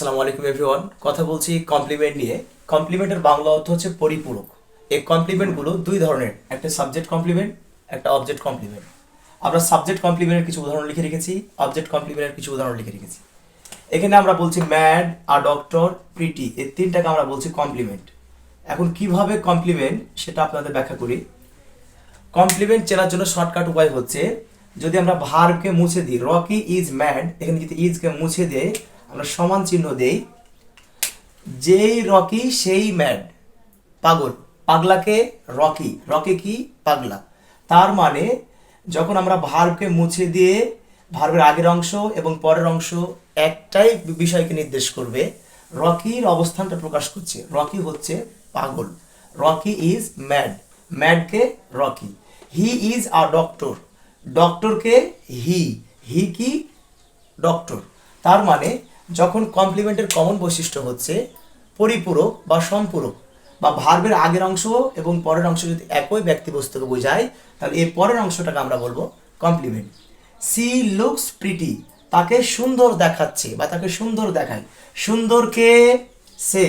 আসসালামু আলাইকুম এভরিওয়ান। কথা বলছি কমপ্লিমেন্ট নিয়ে। কমপ্লিমেন্টের বাংলা অর্থ হচ্ছে পরিপূরক। এই কমপ্লিমেন্টগুলো দুই ধরনের, একটা সাবজেক্ট কমপ্লিমেন্ট, একটা অবজেক্ট কমপ্লিমেন্ট। আমরা সাবজেক্ট কমপ্লিমেন্টের কিছু উদাহরণ লিখে রেখেছি, অবজেক্ট কমপ্লিমেন্টের কিছু উদাহরণ লিখে রেখেছি। এখানে আমরা বলছি ম্যাড, আ ডক্টর, প্রিটি, এই তিনটাকে আমরা বলছি কমপ্লিমেন্ট। এখন কিভাবে কমপ্লিমেন্ট সেটা আপনাদের ব্যাখ্যা করি। কমপ্লিমেন্ট চেনার জন্য শর্টকাট উপায় হচ্ছে, যদি আমরা ভার্বকে মুছে দিই, রকি ইজ ম্যাড, এখানে যদি ইজকে মুছে দিয়ে আমরা সমান চিহ্ন দেই, যেই রকি সেই ম্যাড, পাগল, পাগলাকে রকি, রকি কি পাগলা। তার মানে যখন আমরা ভার্বকে মুছে দিয়ে ভার্বের আগের অংশ এবং পরের অংশ একটাই বিষয়কে নির্দেশ করবে, রকির অবস্থানটা প্রকাশ করছে। রকি হচ্ছে পাগল, রকি ইজ ম্যাড, ম্যাডকে Rocky. He is a doctor, ডক্টরকে হি, হি কি ডক্টর। তার মানে যখন কমপ্লিমেন্টের কমন বৈশিষ্ট্য হচ্ছে পরিপূরক বা সম্পূরক, বা ভার্বের আগের অংশ এবং পরের অংশ যদি একই ব্যক্তিবস্তুকে বোঝায়, তাহলে এই পরের অংশটাকে আমরা বলবো কমপ্লিমেন্ট। সি লুকস প্রিটি, তাকে সুন্দর দেখাচ্ছে বা তাকে সুন্দর দেখায়। সুন্দরকে সে,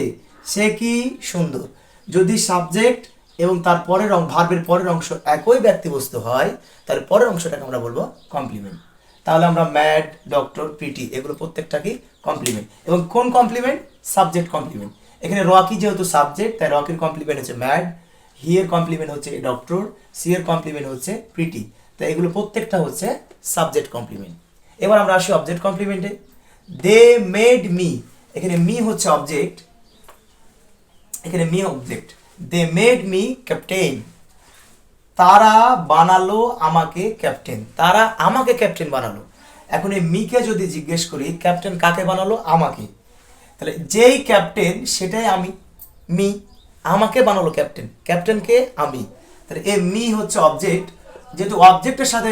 সে কি সুন্দর। যদি সাবজেক্ট এবং তার পরের ভার্বের পরের অংশ একই ব্যক্তিবস্তু হয়, তাহলে পরের অংশটাকে আমরা বলবো কমপ্লিমেন্ট। তাহলে আমরা ম্যাড, ডক্টর, প্রিটি এগুলো প্রত্যেকটাকেই কমপ্লিমেন্ট। এবং কোন কমপ্লিমেন্ট? Subject complement. এখানে রকি যেহেতু সাবজেক্ট, তাই রকির কমপ্লিমেন্ট হচ্ছে ম্যাড, হি এর কমপ্লিমেন্ট হচ্ছে ডক্টর, সি এর কমপ্লিমেন্ট হচ্ছে প্রিটি। তাই এগুলো প্রত্যেকটা হচ্ছে সাবজেক্ট কমপ্লিমেন্ট। এবার আমরা আসি অবজেক্ট কমপ্লিমেন্টে। দে মেড মি, এখানে মি হচ্ছে অবজেক্ট, এখানে me object. They made me captain, তারা বানালো আমাকে ক্যাপ্টেন, তারা আমাকে ক্যাপ্টেন বানালো। এখন এই মিকে যদি জিজ্ঞেস করি ক্যাপ্টেন কাকে বানালো? আমাকে। তাহলে যেই ক্যাপ্টেন সেটাই আমি, মি। আমাকে বানালো ক্যাপ্টেন, ক্যাপ্টেনকে আমি। তাহলে এই মি হচ্ছে অবজেক্ট, যেহেতু অবজেক্টের সাথে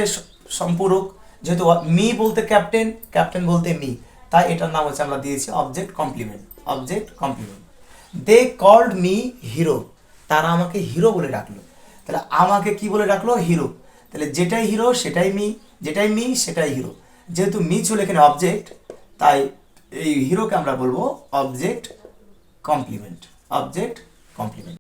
সম্পূরক, যেহেতু মি বলতে ক্যাপ্টেন, ক্যাপ্টেন বলতে মি, তাই এটার নাম হচ্ছে আমরা দিয়েছি object complement, object complement. They called me hero, তারা আমাকে হিরো বলে ডাকলো। তাহলে আমাকে কি বলে ডাকলো? হিরো। তাহলে যেটাই হিরো সেটাই মি, যেটাই মি সেটাই হিরো। যেহেতু মি ছিল এখানে অবজেক্ট, তাই এই হিরোকে আমরা বলবো অবজেক্ট কমপ্লিমেন্ট, অবজেক্ট কমপ্লিমেন্ট।